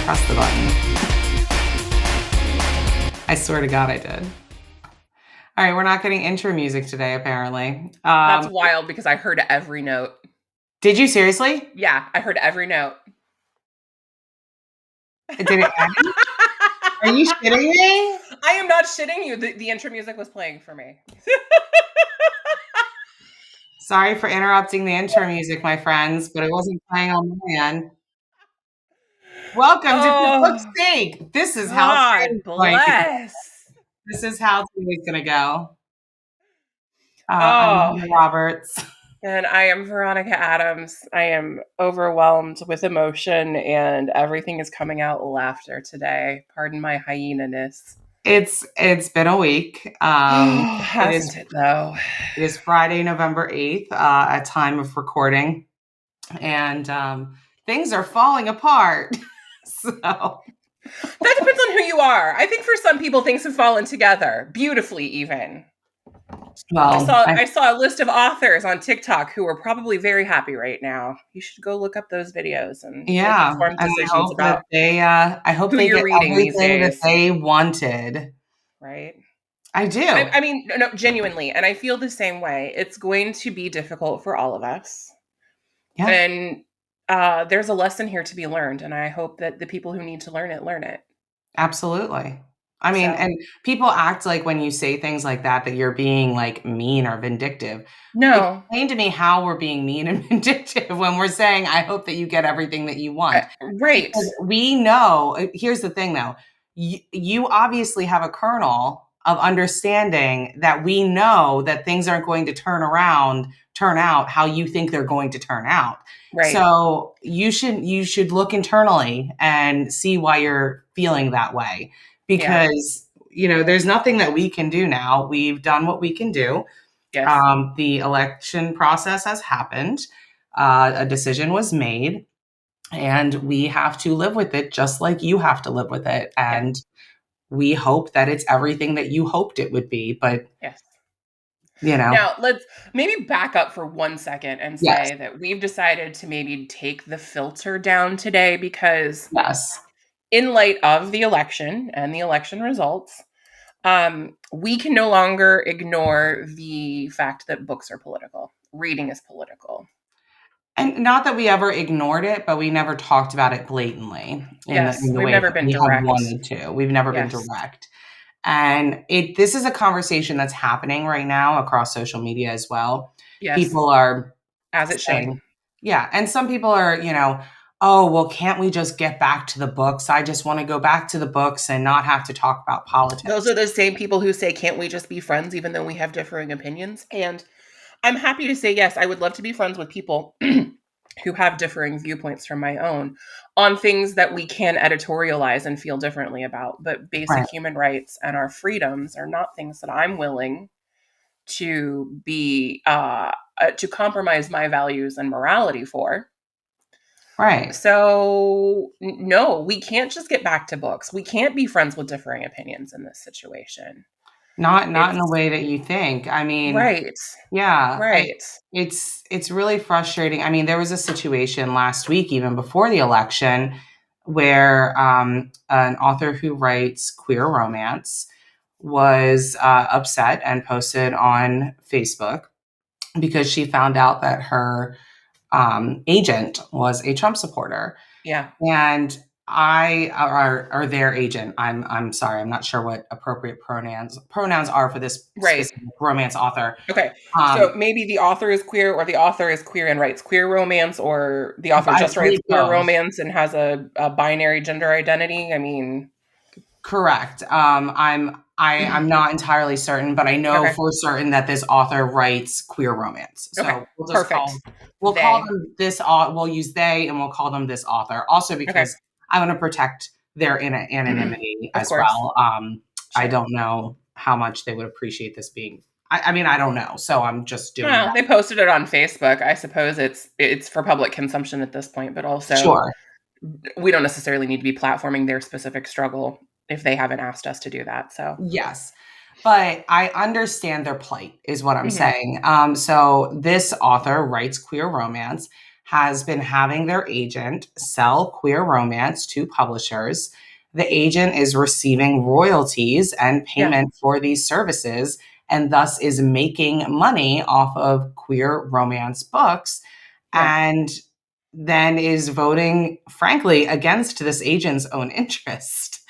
press the button. I swear to God I did. All right, we're not getting intro music today, apparently. That's wild because I heard every note. Did you seriously? Yeah, I heard every note. Did it end? Are you shitting me? I am not shitting you. The intro music was playing for me. Sorry for interrupting the intro music, my friends, but it wasn't playing on my end. Welcome to For Book's Sake. This is how God bless. This is how today's going to go. Oh. I'm Heather Roberts. And I am Veronica Adams. I am overwhelmed with emotion and everything is coming out laughter today. Pardon my hyena-ness. It's been a week. Hasn't it though? It is Friday, November 8th, at time of recording. And things are falling apart. So that depends on who you are. I think for some people things have fallen together beautifully even. Well, I saw a list of authors on TikTok who are probably very happy right now. You should go look up those videos and make informed decisions about I hope who they you're get reading everything these days. that they wanted. Right? I do. I mean, no, genuinely. And I feel the same way. It's going to be difficult for all of us. Yeah. And there's a lesson here to be learned. And I hope that the people who need to learn it. Absolutely. I mean, and people act like when you say things like that you're being like mean or vindictive. No. Explain to me how we're being mean and vindictive when we're saying, I hope that you get everything that you want. Right. Because we know, here's the thing though, you obviously have a kernel of understanding that we know that things aren't going to turn out how you think they're going to turn out. Right. So you should look internally and see why you're feeling that way. Because, there's nothing that we can do now. We've done what we can do. Yes. The election process has happened. A decision was made. And we have to live with it just like you have to live with it. And we hope that it's everything that you hoped it would be. But, Now, let's maybe back up for 1 second and say that we've decided to maybe take the filter down today because in light of the election and the election results, we can no longer ignore the fact that books are political. Reading is political. And not that we ever ignored it, but we never talked about it blatantly in the we've way never that been we direct. have wanted to. We've never been direct. And this is a conversation that's happening right now across social media as well. Yes. People are as it should. Yeah. And some people are, oh, well, can't we just get back to the books? I just want to go back to the books and not have to talk about politics. Those are the same people who say, can't we just be friends even though we have differing opinions? And I'm happy to say, yes, I would love to be friends with people who have differing viewpoints from my own on things that we can editorialize and feel differently about. But basic human rights and our freedoms are not things that I'm willing to be, to compromise my values and morality for. Right. So, no, we can't just get back to books. We can't be friends with differing opinions in this situation. Not in the way that you think. I mean, right. Yeah. Right. It's really frustrating. I mean, there was a situation last week, even before the election, where an author who writes queer romance was upset and posted on Facebook because she found out that her agent was a Trump supporter. Yeah. And or their agent. I'm sorry. I'm not sure what appropriate pronouns are for this specific romance author. Okay. So maybe the author is queer or the author is queer and writes queer romance or the author just writes queer romance and has a binary gender identity. I mean, correct. I'm not entirely certain, but I know for certain that this author writes queer romance. So we'll just call them this. We'll use they and we'll call them this author. Also because I want to protect their anonymity as well. I don't know how much they would appreciate this being. I mean, I don't know. So I'm just doing that. They posted it on Facebook. I suppose it's for public consumption at this point, but also we don't necessarily need to be platforming their specific struggle if they haven't asked us to do that. So yes. But I understand their plight is what I'm saying. So this author writes queer romance, has been having their agent sell queer romance to publishers. The agent is receiving royalties and Yeah. payment for these services and thus is making money off of queer romance books, Yeah. and then is voting, frankly, against this agent's own interest.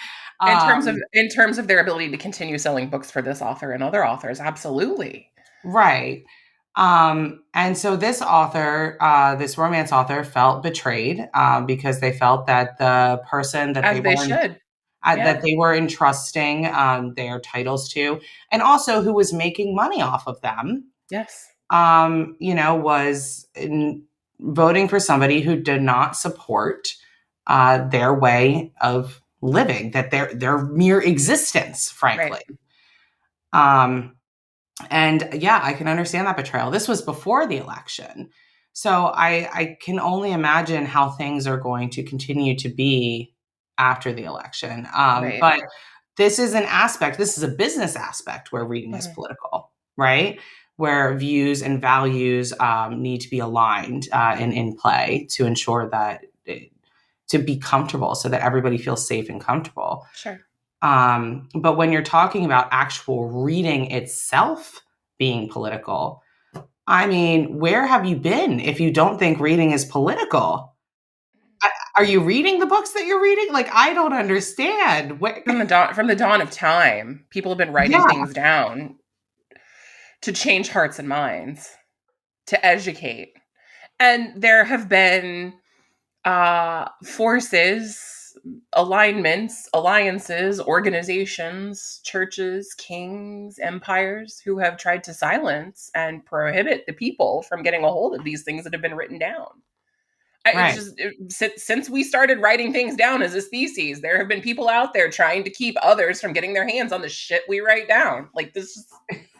In terms of their ability to continue selling books for this author and other authors, absolutely. Right. And so this author, this romance author, felt betrayed because they felt that the person As they should. that Yeah. they were entrusting their titles to, and also who was making money off of them, Yes. was voting for somebody who did not support their way of living, that their mere existence, Right. frankly. Um, and yeah, I can understand that betrayal. This was before the election. So I can only imagine how things are going to continue to be after the election. Right. But this is an aspect, this is a business aspect where reading is Mhm. political, right? Where views and values need to be aligned and in play to ensure that to be comfortable so that everybody feels safe and comfortable. Sure. But when you're talking about actual reading itself being political, I mean, where have you been if you don't think reading is political? Are you reading the books that you're reading? Like, I don't understand. From the dawn of time, people have been writing Yeah, things down to change hearts and minds, to educate. And there have been forces, alignments, alliances, organizations, churches, kings, empires who have tried to silence and prohibit the people from getting a hold of these things that have been written down. right. Since we started writing things down as a species, there have been people out there trying to keep others from getting their hands on the shit we write down. Like, this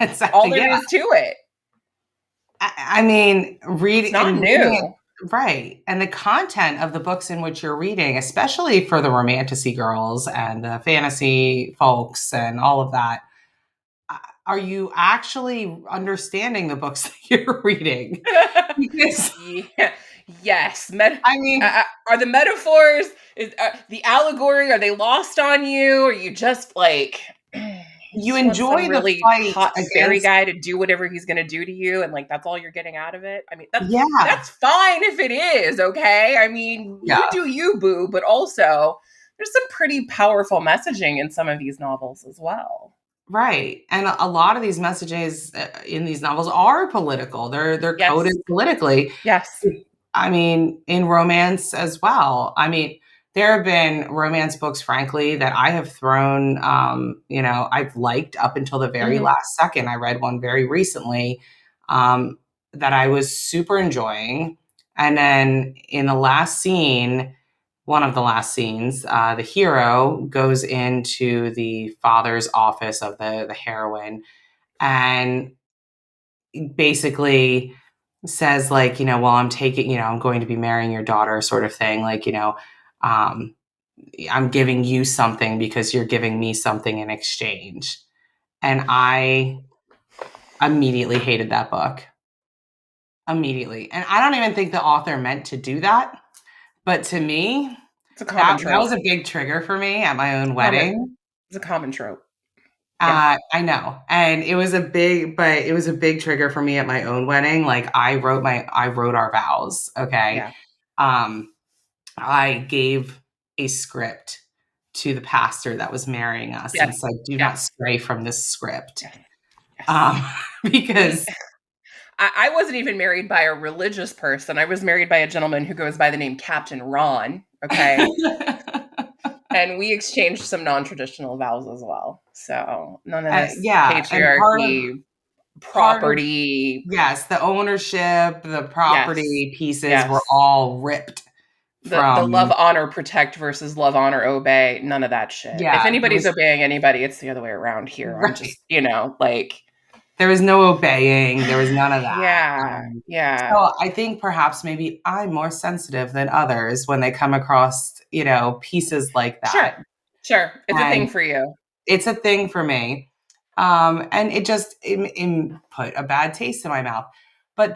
is all there Yeah. is to it. I mean, It's not reading it, new. right. And the content of the books in which you're reading, especially for the romantasy girls and the fantasy folks and all of that, are you actually understanding the books that you're reading? Because, Yeah. Yes. I mean, Are the metaphors, the allegory, are they lost on you? Or you just like, you you just want some enjoy the really fight hot fairy against, guy to do whatever he's going to do to you, and like that's all you're getting out of it? I mean, yeah, that's fine if it is, okay? I mean, you yeah, do you, boo, but also there's some pretty powerful messaging in some of these novels as well. right. And a lot of these messages in these novels are political. They're coded Yes. politically. Yes. I mean, in romance as well. I mean, there have been romance books, frankly, that I have thrown, I've liked up until the very Hmm. last second. I read one very recently that I was super enjoying. And then in the last scene, one of the last scenes, the hero goes into the father's office of the heroine and basically says like, well, I'm taking, I'm going to be marrying your daughter, sort of thing. Like, um, I'm giving you something because you're giving me something in exchange. And I immediately hated that book. Immediately. And I don't even think the author meant to do that. But to me, It's a common that was trope. a big trigger for me at my own Common. wedding. It's a common trope. Yeah. I know. And it was a big trigger for me at my own wedding. Like I wrote our vows. Okay. Yeah. Um, I gave a script to the pastor that was marrying us and Yes. said, do not Yes. stray from this script. Yes. Yes. Um, We because I wasn't even married by a religious person. I was married by a gentleman who goes by the name Captain Ron. Okay. And we exchanged some non-traditional vows as well. So none of this yeah. And patriarchy, part of, property. yes, the ownership, the Yes. property pieces were Yes. all ripped The love, from, honor, protect versus love, honor, obey. None of that shit. If yeah, there anybody's was, obeying anybody, it's the other way around here. I'm right. just, like, There was no obeying. There was none of that. yeah, yeah. So I think perhaps maybe I'm more sensitive than others when they come across, pieces like Sure. that. Sure. It's a And thing for you. it's a thing for me. And it just put a bad taste in my mouth. But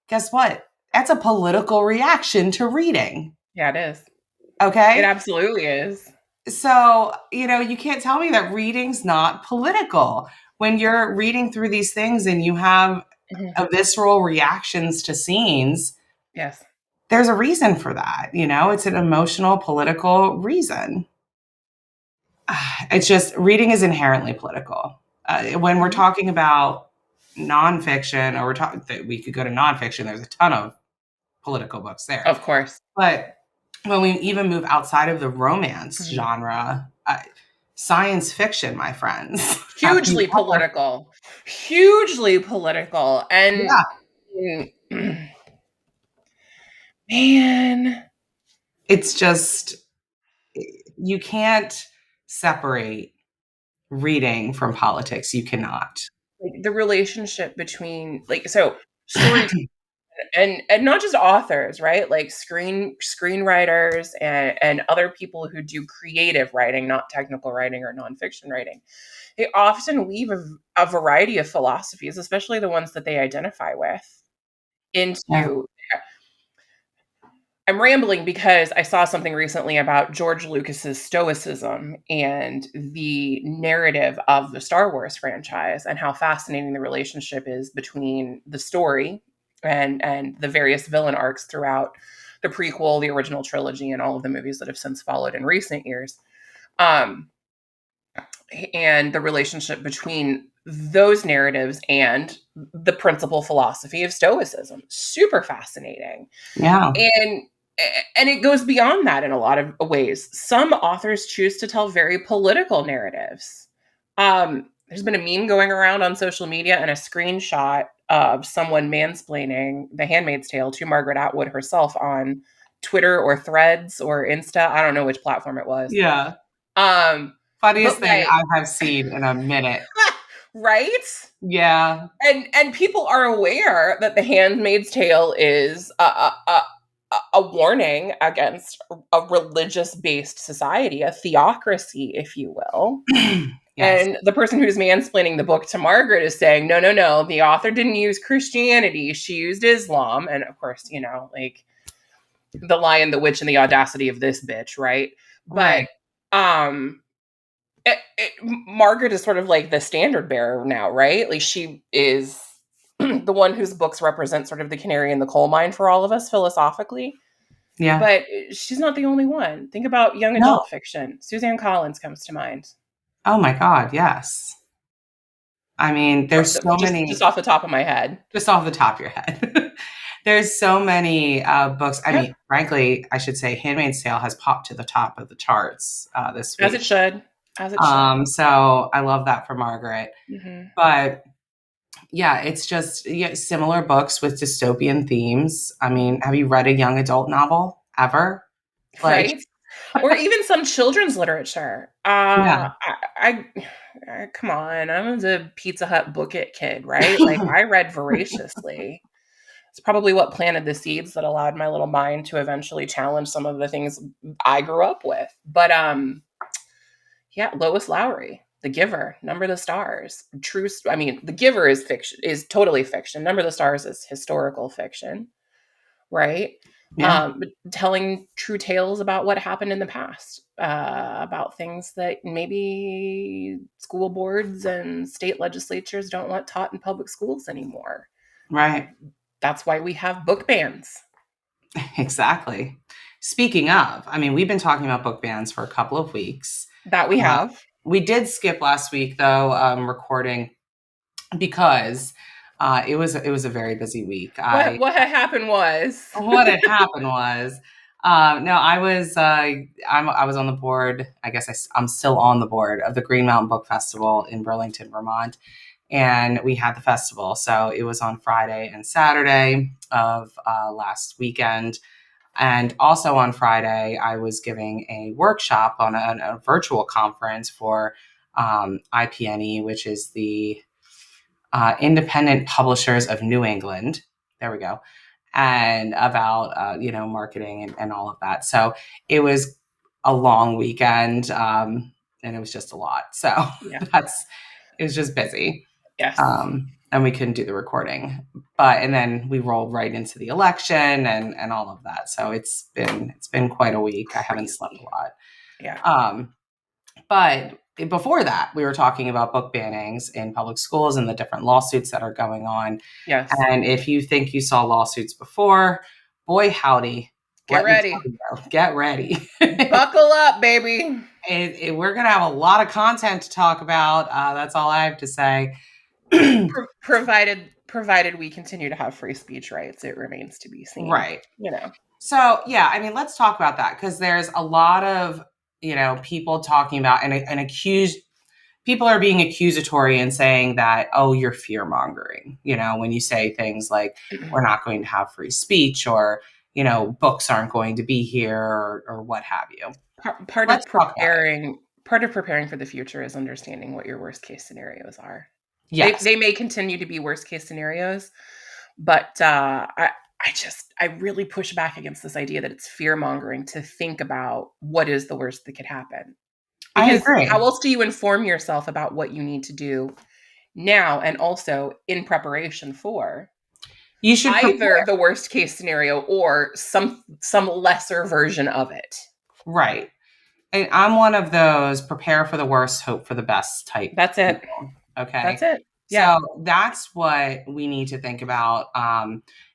guess what? That's a political reaction to reading. Yeah, it is. It Okay. absolutely is. So, you can't tell me that reading's not political. When you're reading through these things and you have Mhm. a visceral reactions to scenes, Yes. there's a reason for that. It's an emotional, political reason. It's just reading is inherently political. When we're Mhm. talking about nonfiction, or we're talking that we could go to nonfiction, there's a ton of political books there. Of course. But when we even move outside of the romance Mhm. genre, science fiction, my friends, have you Hugely ever- political. Hugely political. And yeah, mm, man, it's just you can't separate reading from politics. You cannot. like the relationship between like so story and not just authors, right? Like screenwriters and other people who do creative writing, not technical writing or nonfiction writing. They often weave a variety of philosophies, especially the ones that they identify with, Yeah, into. I'm rambling because I saw something recently about George Lucas's stoicism and the narrative of the Star Wars franchise and how fascinating the relationship is between the story and the various villain arcs throughout the prequel, the original trilogy, and all of the movies that have since followed in recent years. Um, and the relationship between those narratives and the principal philosophy of stoicism. Super fascinating. yeah, And and it goes beyond that in a lot of ways. Some authors choose to tell very political narratives. There's been a meme going around on social media and a screenshot of someone mansplaining The Handmaid's Tale to Margaret Atwood herself on Twitter or Threads or Insta. I don't know which platform it was. yeah. Um, Funniest but thing like, I have seen in a minute. right? Yeah, And people are aware that The Handmaid's Tale is a warning against a religious based society, a theocracy, if you will. yes, And the person who's mansplaining the book to Margaret is saying, no, no, no, the author didn't use Christianity. She used Islam. And of course, like the Lion, the Witch, and the audacity of this bitch, right? But right. um Margaret is sort of like the standard bearer now, right? Like she is the one whose books represent sort of the canary in the coal mine for all of us philosophically. Yeah. But she's not the only one. Think about young No. adult fiction. Suzanne Collins comes to mind. Oh my God, yes. I mean, there's so Just many, off the top of my head. just off the top of your head. There's so many books. I Yeah, mean, frankly, I should say Handmaid's Tale has popped to the top of the charts this as week. it should. As it should. So I love that for Margaret. Hmm. But yeah, it's just similar books with dystopian themes. I mean, have you read a young adult novel ever? Like, Right? Or even some children's literature. yeah, Come on, I was a Pizza Hut Book It kid, right? Like I read voraciously. It's probably what planted the seeds that allowed my little mind to eventually challenge some of the things I grew up with. But yeah, Lois Lowry, The Giver, Number the Stars. I mean, The Giver is fiction, is totally fiction. Number the Stars is historical fiction, right? yeah, But telling true tales about what happened in the past, about things that maybe school boards and state legislatures don't want taught in public schools anymore. right. That's why we have book bans. Exactly. Speaking of, I mean, we've been talking about book bans for a couple of weeks. That we Uh, have. we did skip last week though, recording because it was a very busy week. What had happened was What had happened was, no, I was on the board. I guess I'm still on the board of the Green Mountain Book Festival in Burlington, Vermont, and we had the festival. So it was on Friday and Saturday of last weekend. And also on Friday, I was giving a workshop on a virtual conference for IPNE, which is the Independent Publishers of New England. There we go. And about, marketing and all of that. So it was a long weekend, and it was just a lot. So yeah. it was just busy. Yes. Um, and we couldn't do the recording. And then we rolled right into the election and all of that. So it's been quite a week. I haven't slept a Crazy. lot. Yeah. But before that, we were talking about book bannings in public schools and the different lawsuits that are going on. Yes. And if you think you saw lawsuits before, boy, howdy. Get Let me ready. tell you, get ready. Buckle up, baby. We're going to have a lot of content to talk about. That's all I have to say. Provided we continue to have free speech rights, it remains to be seen. Right. You know. So, yeah, I mean, let's talk about that because there's a lot of, people talking about and accused people are being accusatory and saying that, oh, you're fear mongering, when you say things like we're not going to have free speech or, books aren't going to be here or what have you. Part Let's of talk about it. preparing for the future is understanding what your worst case scenarios are. Yes. They may continue to be worst case scenarios, but I really push back against this idea that it's fear mongering to think about what is the worst that could happen. I Because agree. how else do you inform yourself about what you need to do now and also in preparation for You should either prepare. the worst case scenario or some lesser version of it? Right. And I'm one of those prepare for the worst, hope for the best type That's it. people. Okay. That's it. Yeah. So that's what we need to think about.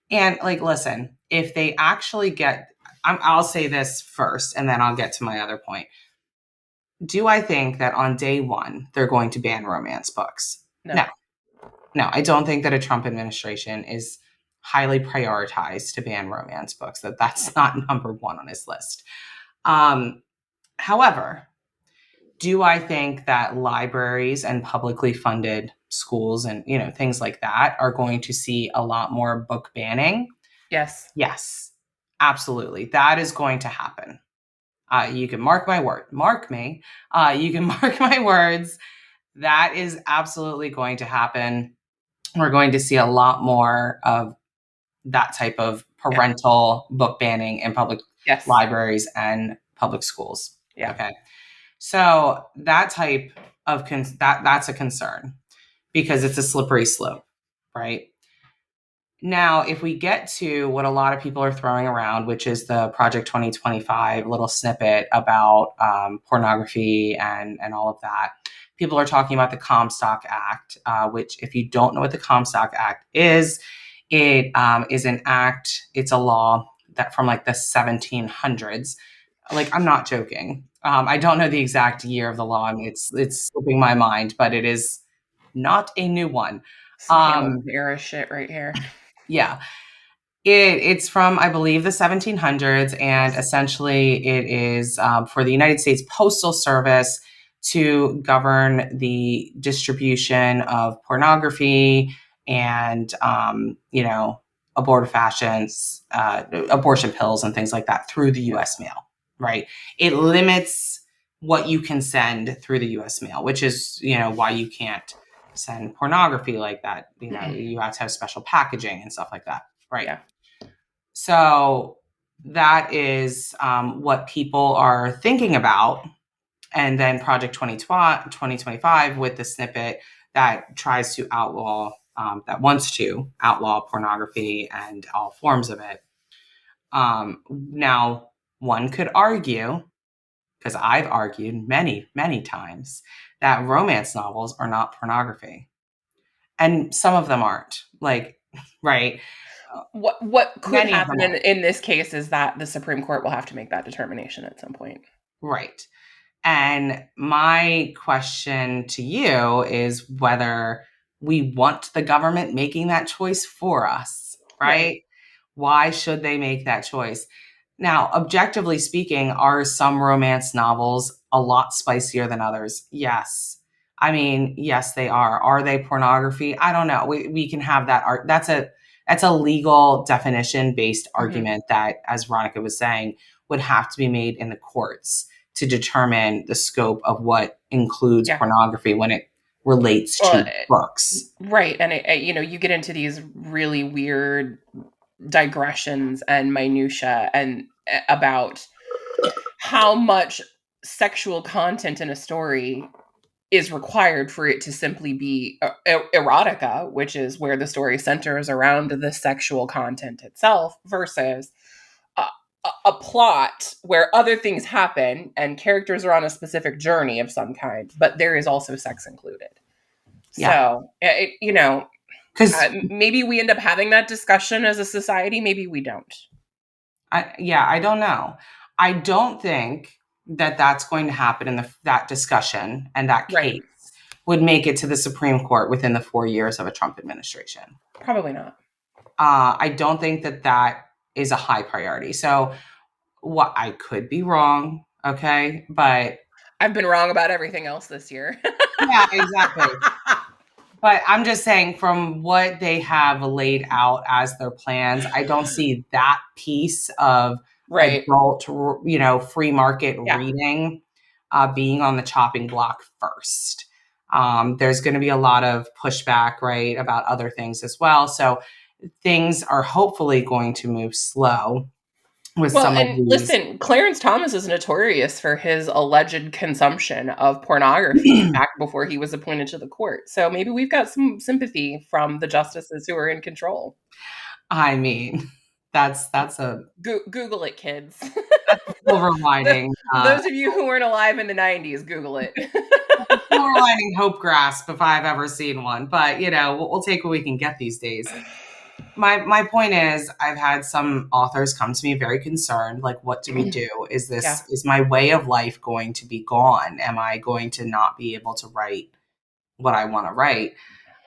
And like, listen, if they actually I'll say this first and then I'll get to my other point. Do I think that on day one, they're going to ban romance books? No. No. No, I don't think that a Trump administration is highly prioritized to ban romance books, that's not number one on his list. However, do I think that libraries and publicly funded schools and things like that are going to see a lot more book banning? Yes. Yes, absolutely. That is going to happen. You can mark my word. Mark me. You can mark my words. That is absolutely going to happen. We're going to see a lot more of that type of parental book banning in public Yes. libraries and public schools. Yeah. Okay. So that type of that's a concern because it's a slippery slope, right? Now, if we get to what a lot of people are throwing around, which is the Project 2025 little snippet about pornography and all of that, people are talking about the Comstock Act, which, if you don't know what the Comstock Act is, it is an act. It's a law that from like the 1700s. Like, I'm not joking. I don't know the exact year of the law. It's slipping my mind, but it is not a new one. Some Hamilton era shit right here. Yeah. It's from, I believe, the 1700s, and essentially it is for the United States Postal Service to govern the distribution of pornography and, abortion pills and things like that through the U.S. mail, right? It limits what you can send through the U.S. mail, which is, why you can't send pornography like that. You have to have special packaging and stuff like that, right? Yeah. So that is what people are thinking about. And then Project 2025 with the snippet that tries to that wants to outlaw pornography and all forms of it. Now, one could argue, because I've argued many, many times, that romance novels are not pornography. And some of them aren't. Like, right. What could Many of them happen aren't. in this case is that the Supreme Court will have to make that determination at some point. Right. And my question to you is whether we want the government making that choice for us, right? Why should they make that choice? Now, objectively speaking, are some romance novels a lot spicier than others? Yes. I mean, yes, they are. Are they pornography? I don't know. We can have that art. That's a legal definition based argument that, as Veronica was saying, would have to be made in the courts to determine the scope of what includes pornography when it relates to books. Right. And you get into these really weird digressions and minutia and about how much sexual content in a story is required for it to simply be erotica, which is where the story centers around the sexual content itself, versus a, a plot where other things happen and characters are on a specific journey of some kind, but there is also sex included. Yeah. So, Because maybe we end up having that discussion as a society. Maybe we don't. I don't know. I don't think that that's going to happen in that discussion, and that Right. case would make it to the Supreme Court within the 4 years of a Trump administration. Probably not. I don't think that that is a high priority. So, what I could be wrong, okay, but I've been wrong about everything else this year. yeah, exactly. But I'm just saying, from what they have laid out as their plans, I don't see that piece of Right. adult, free market Yeah. reading being on the chopping block first. There's going to be a lot of pushback, right, about other things as well. So things are hopefully going to move slow with Well, some of and these. listen, Clarence Thomas is notorious for his alleged consumption of pornography back before he was appointed to the court. So maybe we've got some sympathy from the justices who are in control. I mean, that's a Google it, kids. silver lining. Those of you who weren't alive in the 90s, Google it. Silver lining hope grasp if I've ever seen one, but we'll take what we can get these days. My point is, I've had some authors come to me very concerned, like, what do we do? Yeah. Is my way of life going to be gone? Am I going to not be able to write what I want to write?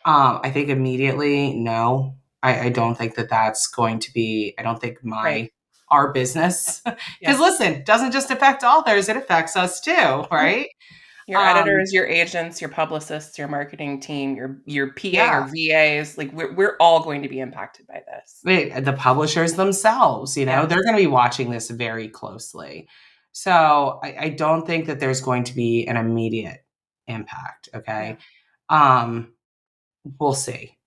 I think immediately, no. I don't think that that's going to be. I don't think Right. our business, Yeah. because listen, it doesn't just affect authors; it affects us too, right? Your editors, your agents, your publicists, your marketing team, your PA Yeah. or VAs, like we're all going to be impacted by this. The publishers themselves, Yeah. they're going to be watching this very closely. So I don't think that there's going to be an immediate impact. Okay. Um, we'll see.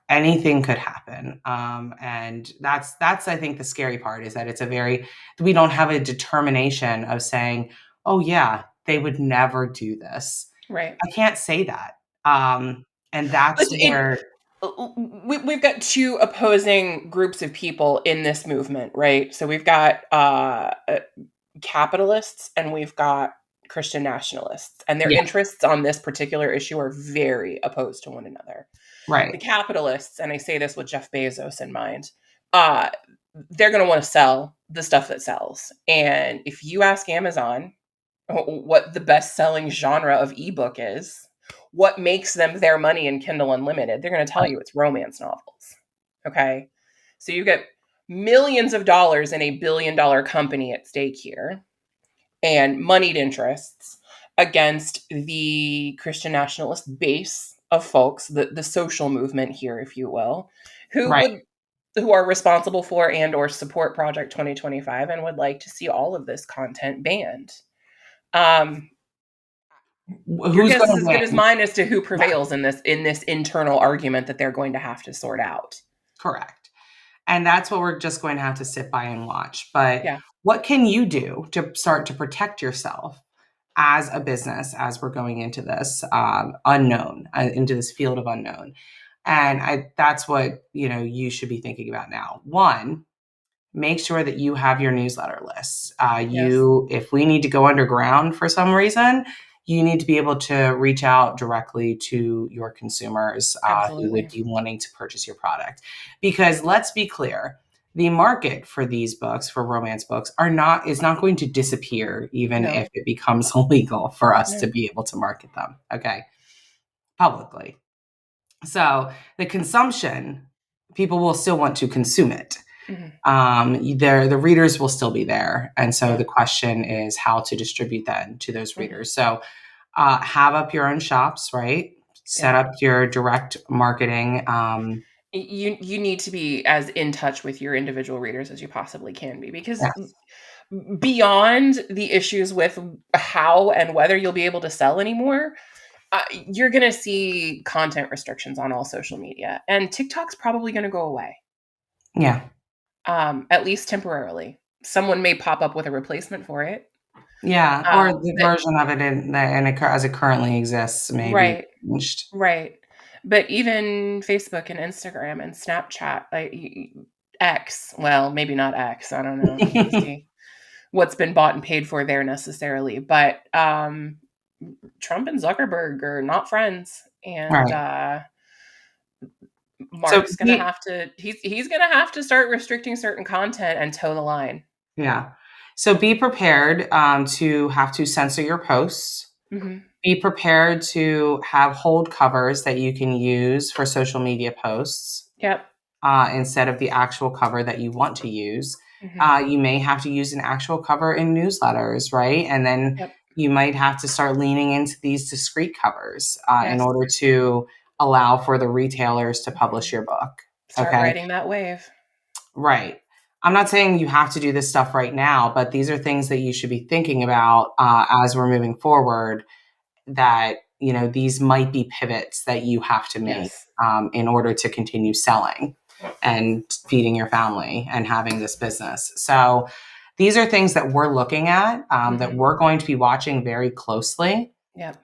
Anything could happen. And that's, I think, the scary part is that we don't have a determination of saying, oh yeah, they would never do this. Right. I can't say that. And that's Listen, where, we've got two opposing groups of people in this movement, right? So we've got capitalists and we've got Christian nationalists, and their yeah, interests on this particular issue are very opposed to one another. The right. capitalists, and I say this with Jeff Bezos in mind, uh, they're going to want to sell the stuff that sells. And if you ask Amazon what the best selling genre of ebook is, what makes them their money in Kindle Unlimited, they're going to tell you it's romance novels. Okay. So you get millions of dollars in $1 billion company at stake here and moneyed interests against the Christian nationalist base of folks, the social movement here, if you will, who Right. would who are responsible for and or support Project 2025 and would like to see all of this content banned. Um, your Who's guess going is to as good as win? mine as to who Yeah, prevails in this internal argument that they're going to have to sort out. correct. And that's what we're just going to have to sit by and watch. But Yeah, what can you do to start to protect yourself as a business as we're going into this unknown, into this field of unknown? And that's what you should be thinking about now. One, make sure that you have your newsletter lists. yes, If we need to go underground for some reason, you need to be able to reach out directly to your consumers who would absolutely. be wanting to purchase your product. Because let's be clear, the market for these books, for romance books, is not going to disappear, even No, if it becomes illegal for us to no. be able to market them. Okay, publicly. So the consumption, people will still want to consume it. Mhm. The readers will still be there, and so Yeah. the question is how to distribute that to those Mhm. readers. So have up your own shops, right? Yeah. Set up your direct marketing. You need to be as in touch with your individual readers as you possibly can be, because Yes, beyond the issues with how and whether you'll be able to sell anymore, you're going to see content restrictions on all social media, and TikTok's probably going to go away, yeah, at least temporarily. Someone may pop up with a replacement for it, Yeah, or the But version of it as it currently exists may be right, changed. right. But even Facebook and Instagram and Snapchat, like X, well, maybe not X. I don't know to see what's been bought and paid for there necessarily, but Trump and Zuckerberg are not friends, and Right. So Mark's gonna have to he's gonna have to start restricting certain content and toe the line. yeah. So be prepared to have to censor your posts. Hmm. Be prepared to have hold covers that you can use for social media posts Yep. instead of the actual cover that you want to use. Hmm. You may have to use an actual cover in newsletters, right? And then Yep. you might have to start leaning into these discrete covers in Yes. order to allow for the retailers to publish Mhm. your book. Start Okay. riding that wave. Right. I'm not saying you have to do this stuff right now, but these are things that you should be thinking about as we're moving forward. That these might be pivots that you have to make Yes. in order to continue selling and feeding your family and having this business. So these are things that we're looking at that Hmm. we're going to be watching very closely. Yep.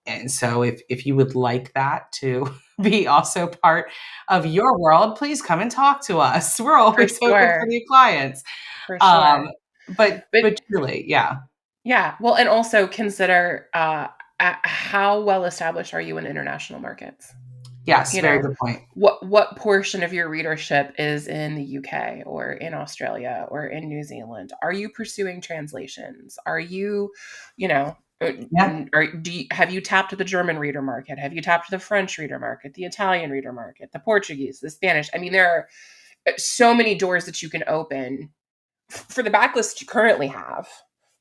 And so if you would like that to be also part of your world, please come and talk to us. We're For always open for sure. new clients. For Um, sure. but But but truly, yeah. yeah, well, and also consider how well established are you in international markets? Yes, You very know, good point. what portion of your readership is in the UK or in Australia or in New Zealand? Are you pursuing translations? Are you, you know, Yeah, have you tapped the German reader market? Have you tapped the French reader market, the Italian reader market, the Portuguese, the Spanish? I mean, there are so many doors that you can open for the backlist you currently have,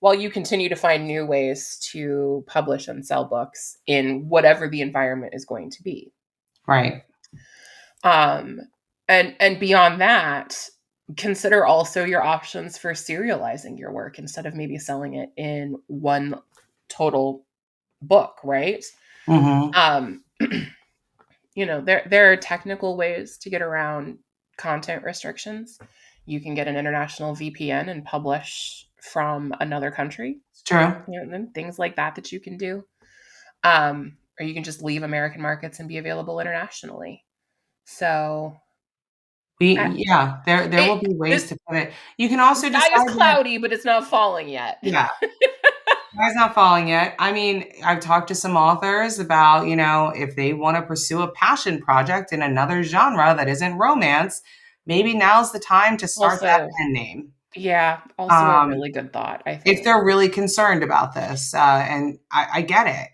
while you continue to find new ways to publish and sell books in whatever the environment is going to be. right. Um, and beyond that, consider also your options for serializing your work instead of maybe selling it in one total book, right? Hmm. Um, there are technical ways to get around content restrictions. You can get an international VPN and publish from another country. It's true. And things like that you can do. Or you can just leave American markets and be available internationally. So Yeah, there will be ways this to put it. You can the also sky is decide that cloudy, but it's not falling yet. yeah, sky's not falling yet. I mean, I've talked to some authors about, if they want to pursue a passion project in another genre that isn't romance, maybe now's the time to start that Also, pen name. yeah, also a Um, really good thought, I if think. they're really concerned about this, and I get it.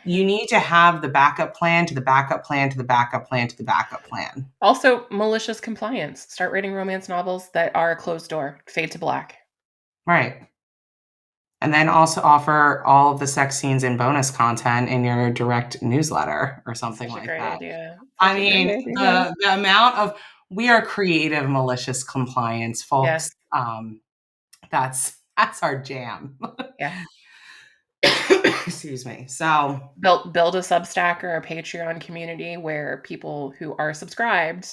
You need to have the backup plan to the backup plan to the backup plan to the backup plan. Also, malicious compliance. Start writing romance novels that are a closed door, fade to black. Right. And then also offer all of the sex scenes and bonus content in your direct newsletter or something Such a like great that. idea. I Such a great mean, idea. the amount of we are creative malicious compliance, folks. Yes. That's our jam. Yeah. Excuse me. So Build a Substack or a Patreon community where people who are subscribed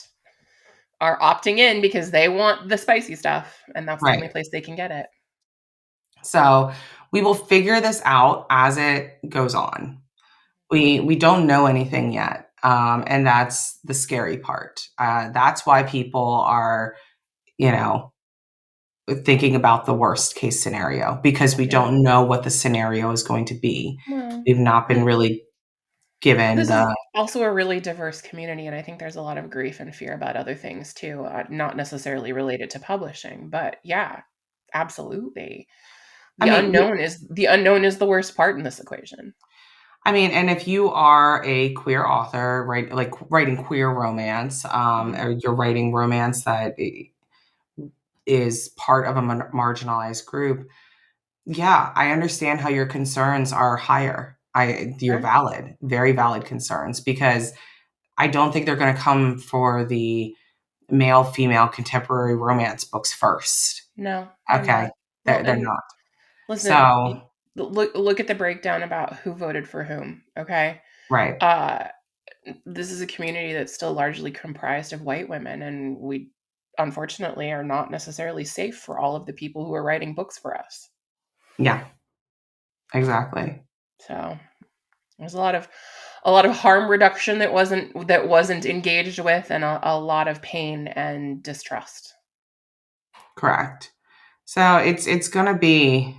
are opting in because they want the spicy stuff, and that's the only right. place they can get it. So we will figure this out as it goes on. We don't know anything yet, and that's the scary part. That's why people are, you know, thinking about the worst case scenario because we Yeah. don't know what the scenario is going to be. Well, We've not been th- really given this is the also a really diverse community, and I think there's a lot of grief and fear about other things too, not necessarily related to publishing, but yeah, absolutely. I mean, The unknown is the worst part in this equation. and if you are a queer author, right, like writing queer romance, Mhm. or you're writing romance that is part of a marginalized group, yeah, I understand how your concerns are higher. You're Sure. valid, very valid concerns because I don't think they're going to come for the male female contemporary romance books first. No, they're Okay, not. Well, they're and not. listen, So look at the breakdown about who voted for whom. Okay, right. uh, this is a community that's still largely comprised of white women, and we unfortunately are not necessarily safe for all of the people who are writing books for us. Yeah, exactly. So there's a lot of harm reduction that wasn't engaged with, and a lot of pain and distrust. Correct. So it's gonna be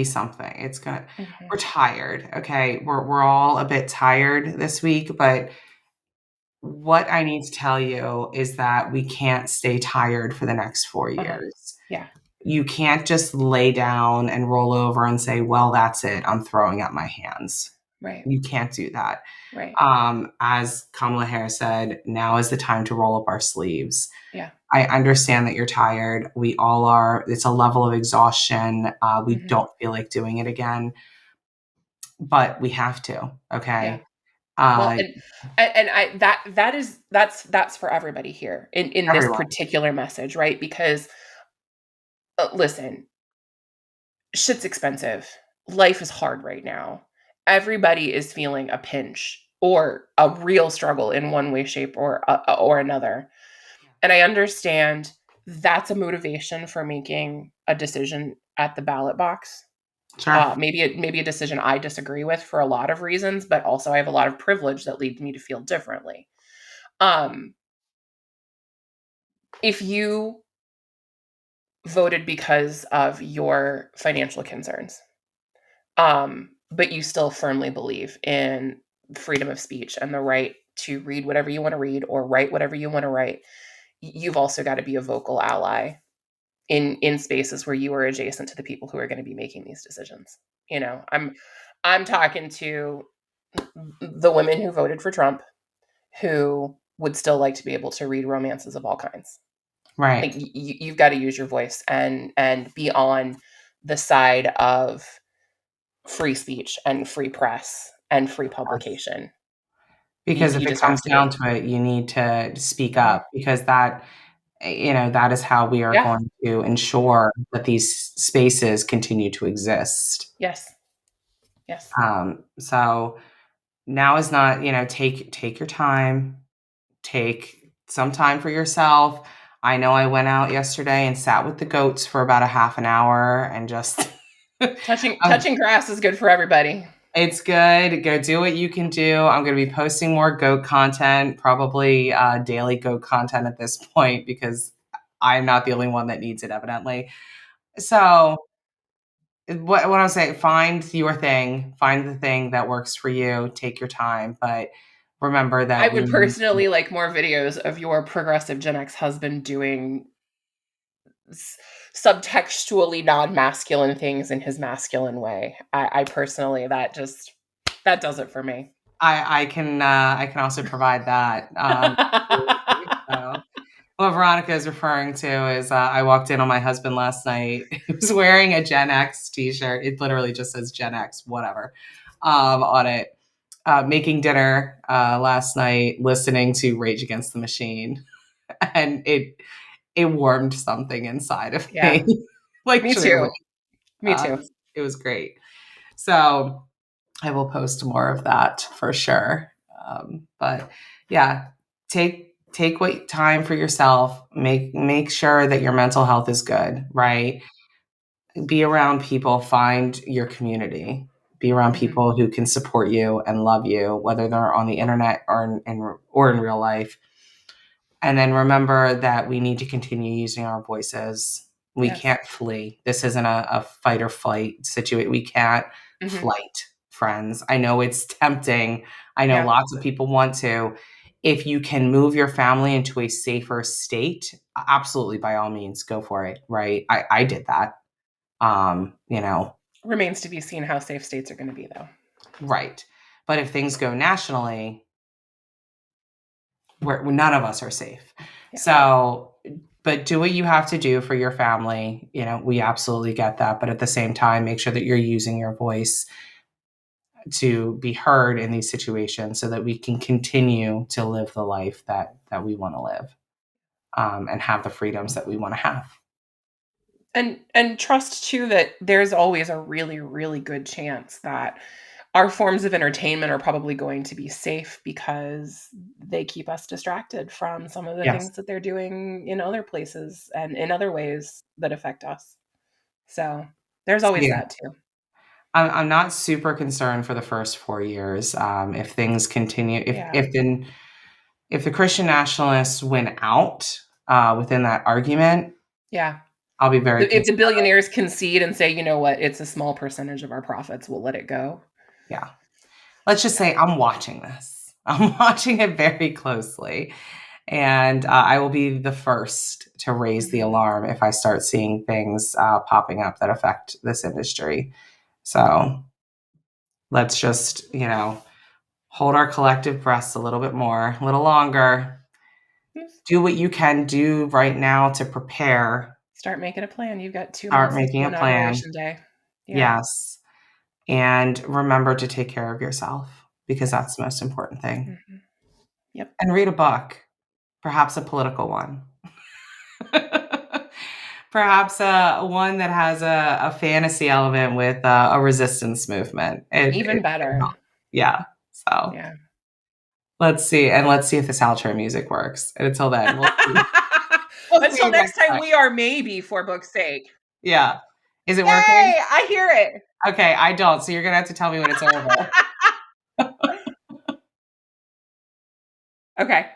something. Hmm. We're tired. Okay. We're all a bit tired this week, but what I need to tell you is that we can't stay tired for the next four Uh-huh. years. Yeah. You can't just lay down and roll over and say, well, that's it. I'm throwing up my hands. Right. You can't do that. Right. As Kamala Harris said, now is the time to roll up our sleeves. Yeah. I understand that you're tired. We all are. It's a level of exhaustion. We Hmm. don't feel like doing it again, but we have to. Yeah. Okay. Well, Uh, and I that's for everybody here in this Everyone. particular message, right? Because listen, shit's expensive. Life is hard right now. Everybody is feeling a pinch or a real struggle in one way, shape, or another. And I understand that's a motivation for making a decision at the ballot box. Sure. Maybe a decision I disagree with for a lot of reasons, but also I have a lot of privilege that leads me to feel differently. Um, if you voted because of your financial concerns, but you still firmly believe in freedom of speech and the right to read whatever you want to read or write whatever you want to write, you've also got to be a vocal ally in spaces where you are adjacent to the people who are going to be making these decisions. I'm talking to the women who voted for Trump, who would still like to be able to read romances of all kinds. Like, Right. you've got to use your voice and be on the side of free speech and free press and free publication. you, Because if you it just have comes to down be. to it, you need to speak Mhm. up because that is how we are Yeah. going to Yeah. ensure that these spaces continue to exist. Yes. Yes. So now is not, take your time, take some time for yourself. I know I went out yesterday and sat with the goats for about a half an hour and just touching um, touching grass is good for everybody. it's good. Go do what you can do. I'm going to be posting more goat content, probably daily goat content at this point because I'm not the only one that needs it, evidently. So, what I'm saying, find your thing, find the thing that works for you. Take your time, but remember I that we would need. personally like more videos of your progressive Gen X husband doing subtextually non-masculine things in his masculine way. I personally, that does it for me. I can also provide that. So. What Veronica is referring to is I walked in on my husband last night. He was wearing a Gen X t-shirt. It literally just says Gen X, whatever, on it. Making dinner last night, listening to Rage Against the Machine, and it warmed something inside of Yeah, me, like me truly. too. Me It too. was, it was great. So I will post more of that for sure. But yeah, take what time for yourself. Make sure that your mental health is good, right? Be around people, find your community. Be around Hmm. people who can support you and love you, whether they're on the internet or in real life. And then remember that we need to continue using our voices. We Yes. can't flee. This isn't a fight or flight situation. We can't Hmm. flight, friends. I know it's tempting. I know Yeah. lots of people want to. If you can move your family into a safer state, absolutely, by all means, go for it. Right? I did that. You know, Remains to be seen how safe states are going to be, though. right. But if things go nationally, where none of us are safe. Yeah. So, but do what you have to do for your family. We absolutely get that. But at the same time, make sure that you're using your voice to be heard in these situations so that we can continue to live the life that we want to live, and have the freedoms that we want to have. And trust too that there's always a really, really good chance that our forms of entertainment are probably going to be safe because they keep us distracted from some of the Yes. things that they're doing in other places and in other ways that affect us. So There's So, always yeah, that too. I'm not super concerned for the first 4 years. If things continue, Yeah. if the Christian nationalists win out within that argument, Yeah. I'll be very If the concerned. billionaires concede and say, you know what, it's a small percentage of our profits, we'll let it go. Yeah. Let's just Yeah. say I'm watching this. I'm watching it very closely. And I will be the first to raise the Mhm. alarm if I start seeing things popping up that affect this industry. So let's just, hold our collective breaths a little bit more, a little longer. Yes. Do what you can do right now to prepare. Start making a plan. You've got 2 Start months making until a plan. inauguration day. Yeah. Yes. And remember to take care of yourself because Yes. that's the most important thing. Mhm. Yep. And read a book, perhaps a political one. Perhaps one that has a fantasy element with a resistance movement. It Even can help. better. Yeah. So Yeah. let's see. And let's see if this outro music works. And until then, we'll see. We'll see Until you next next time, time. we are maybe for book's sake. Yeah. Is it working? Yay! I hear it. Okay, I don't. So you're going to have to tell me when it's over. Okay.